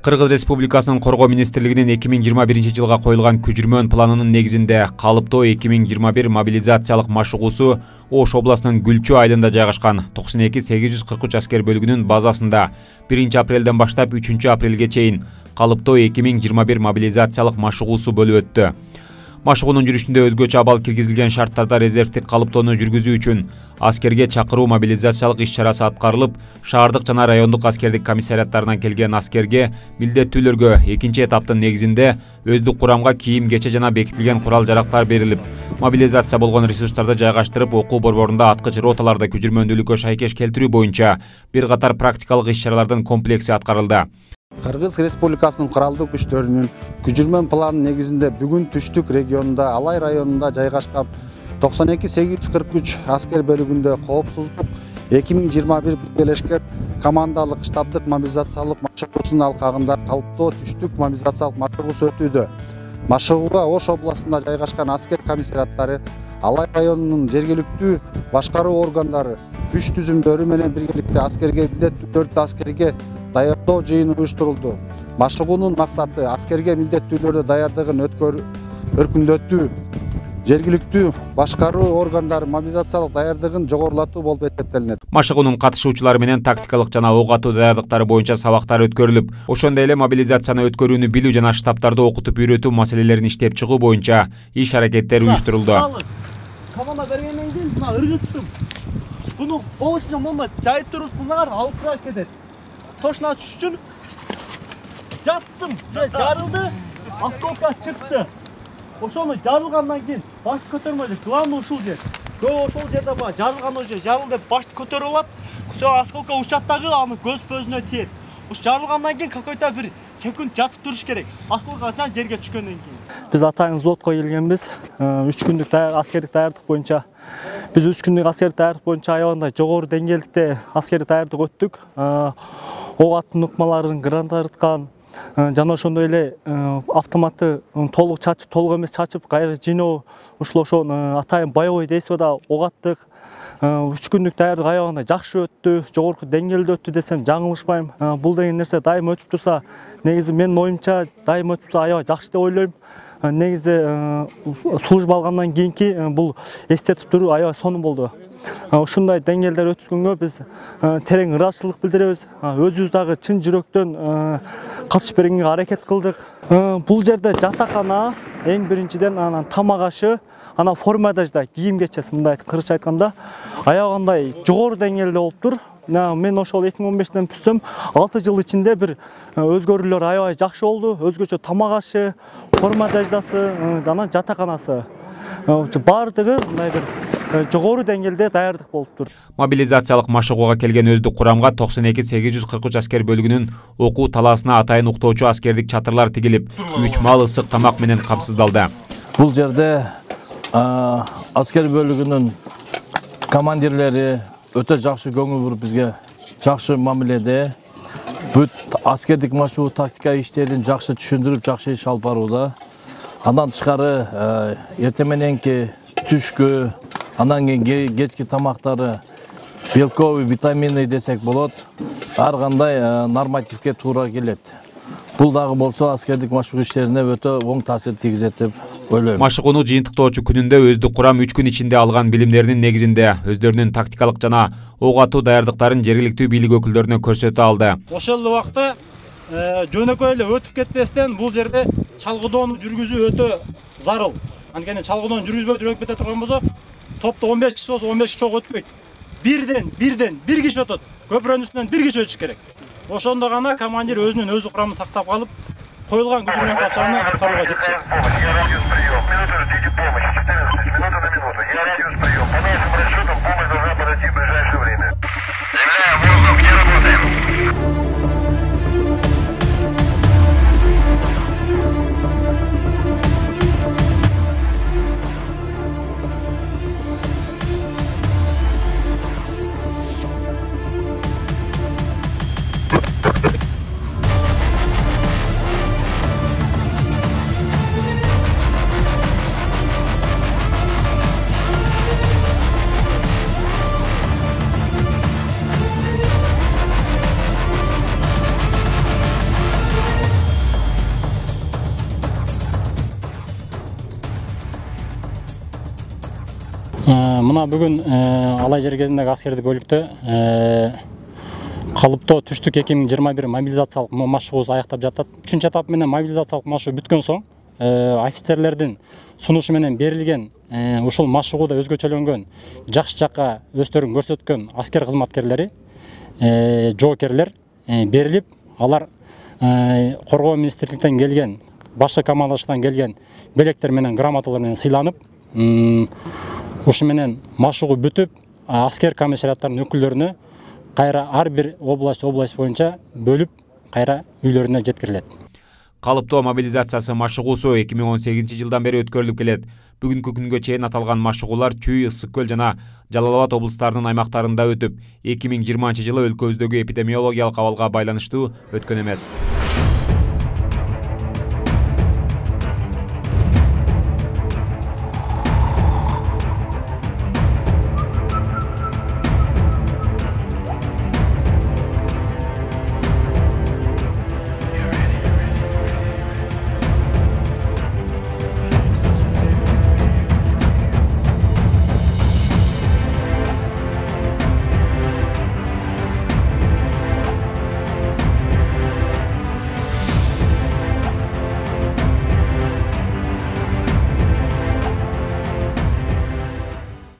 Кыргыз Республикасынын Коргоо министрлигинин 2021-жылга коюлган көчүрмөн планынын негизинде калыптоо 2021 мобилизациялык машыгуусу Ош областынын Гүлчү айылында жайгашкан 92-843 аскер бөлүгүнүн базасында 1 апрелден баштап 3 апрелге чейин калыптоо 2021 мобилизациялык машыгуусу болуп өттү. Машыгуунун жүрүшүндө өзгөчө абал киргизилген шарттарда резервдик калыптоону жүргүзүү үчүн аскерге чакыруу мобилизациялык иш-чарасы аткарылып, шаардык жана райондук аскердик комиссариаттарынан келген аскерге милдеттүүлөргө экинчи этаптын негизинде өздүк курамга кийим кече жана бекитилген курал-жарактар берилип, мобилизация болгон ресурстарды жайгаштырып, окуу борборунда аткыч роталарды көчүрмөндүүлүккө шайкеш келтирүү боюнча бир катар практикалык иш-чаралардын комплекси аткарылды. Кыргыз Республикасынын куралдуу күчтөрүнүн көчүрмөн планынын негизинде бүгүн түштүк регионунда Алай районунда жайгашкан 92-843 аскер бөлүгүндө коопсуздук 2021 биргелешкен командалык штабдык мобилизациялык машыгуусунун алкагында калыптоо түштүк мобилизациялык машыгуусу өтүүдө. Машыгууга Ош областында жайгашкан аскер комиссариаттары, Алай районунун жергиликтүү башкаруу органдары, күч түзүмдөрү менен биргеликте аскерге милдеттүүлөрдү аскерге даярдоо жыйыны уюштурулду. Машыгуунун максаты аскерге милдеттүүлөрдү даярдыгын өркүндөтүү, жергиликтүү башкаруу органдары мобилизациялык даярдыгын жогорулатуу болуп эсептелинет. Машыгуунун катышуучулары менен тактикалык жана ок атуу даярдыктары боюнча сабактар өткөрүлүп, ошондой эле мобилизацияны өткөрүүнү билүү жана штабтарды окутуп үйрөтүү маселелерин иштеп чыгуу боюнча иш-аракеттер уюштурулду. Команда бергенден кийин мына ыргыттым. Буну болушунча монда жайып туруп кыздар алысыраак кетет. Точно açış için jattım, jarıldı, askolka çıktı. Oşonu jarılgandan keyin başты көтөрмөйдү. Главный ушул жер. Көп ошол жерде бар, жарылган ошо жарылды, başты көтөрүп алат. Осколка учат дагы аны көз көзүнө тиет. Уш жарылгандан кийин какой-то бир секунд жатып туруш керек. Осколка качан жерге түшкөндөн кийин. Биз атайын взводко келгенбиз. 3 күндүк аскердик даярдык боюнча. Биз 3 күндүк аскердик даярдык боюнча аябагандай жогору деңгээлдикте аскердик даярдык өттүк. Ок аттын ыкмаларын гранататкан жана ошондой эле автоматты толук чачып, толук эмес чачып, кайра жиноо ушул ошо атайын боевой действияда ок аттык. 3 күндүк даярдык аябагандай жакшы өттү, жогорку деңгээлде өттү десем жаңылышпайм. Бул деген нерсе дайым өтүп турса, негизи менин оюмча дайым өтүп турса аябай жакшы деп ойлойм. Негизи служба алгандан кийинки бул эстетип туруу аябай сонун болду. Ушундай деңгээлдер өткөнгө биз терең ыраазычылык билдиребиз. Өзүбүз дагы чын жүрөктөн катышып бергенге аракет кылдык. Бул жерде жатакана, эң биринчиден анан тамак ашы, анан формадажда кийим кечеси мындай кыргызча айтканда аябагандай жогору деңгээлде болуптур. Мен ошол 2015-ден түзсөм 6 жыл ичинде бир өзгөрүүлөр аябай жакшы болду. Өзгөчө тамак ашы, формадаждасы, жана жатаканасы. Бардыгы мындай бир жогору деңгээлде даярдык болуптур. Мобилизациялык машыгууга келген өздүк курамга 92-843 аскер бөлүгүнүн окуу талаасына атайын уктоочу аскердик чатырлар тигилип, 3 маал ысык тамак менен камсыздалды. Бул жерде аскер бөлүгүнүн командирлери өтө жакшы көңүл буруп бизге жакшы мамиледе. Бүт аскердик машыгуу тактика иштерин жакшы түшүндүрүп, жакшы иш алып барууда. Андан тышкары эртең мененки түшкү, андан кийин кечки тамактары белковый, витаминный десек болот. Ар кандай нормативке туура келет. Бул дагы болсо аскердик машыгуу иштерине өтө оң таасир тийгизет деп ойлойм. Машыгууну жыйынтыктоочу күнүндө өздүк курам 3 күн ичинде алган билимдеринин негизинде өздөрүнүн тактикалык жана ок атуу даярдыктарын жергиликтүү бийлик өкүлдөрүнө көрсөтө алды. Ошол убакта жөнөкөй эле өтүп кетпестен бул жерде чалгыдоону жүргүзүү өтө зарыл. Анткени чалгыдоону жүргүзбөй жүрүп кете турган болсо, топто 15 киши болсо 15 киши өтпөйт. Бир киши өтөт. Көпүрөнүн үстүнөн бир киши өтүш керек. Ошондо гана командир өзүнүн өз курамын сактап калып, коюлган көчүрмөн тапшырманы аткарууга жетишет. Мына бүгін алай жер кезіндегі аскердик бөлікті қалыптоо түштүк 2021 мобилизациялық машыгуусу аяктап жатат. 3-чү этап менен мобилизациялық машыгуу бүткөн соң офицерлердин сунушу менен берилген ушул машыгууда өзгөчөлөнгөн жакшы жакка өздөрүн көрсөткөн аскер кызматкерлери, жоокерлер берилип, алар коргоо министрликтен келген, башкы командаштан келген белектер менен грамоталар менен сыйланып, ушу менен машыгуу бүтүп, аскер комиссариаттарынын өкүлдөрүнө кайра ар бир область боюнча бөлүп, кайра үйлөрүнө жеткирилет. Калыптоо мобилизациясы машыгуусу 2018 жылдан бери өткөрүлүп келет. Бүгүнкү күнгө чейин аталган машыгуулар Чүй, Ысык Көл жана Жалал Абад облустарынын аймактарында өтүп, 2020 жылы өлкөбүздөгү эпидемиологиялык абалга байланыштуу өткөн эмес.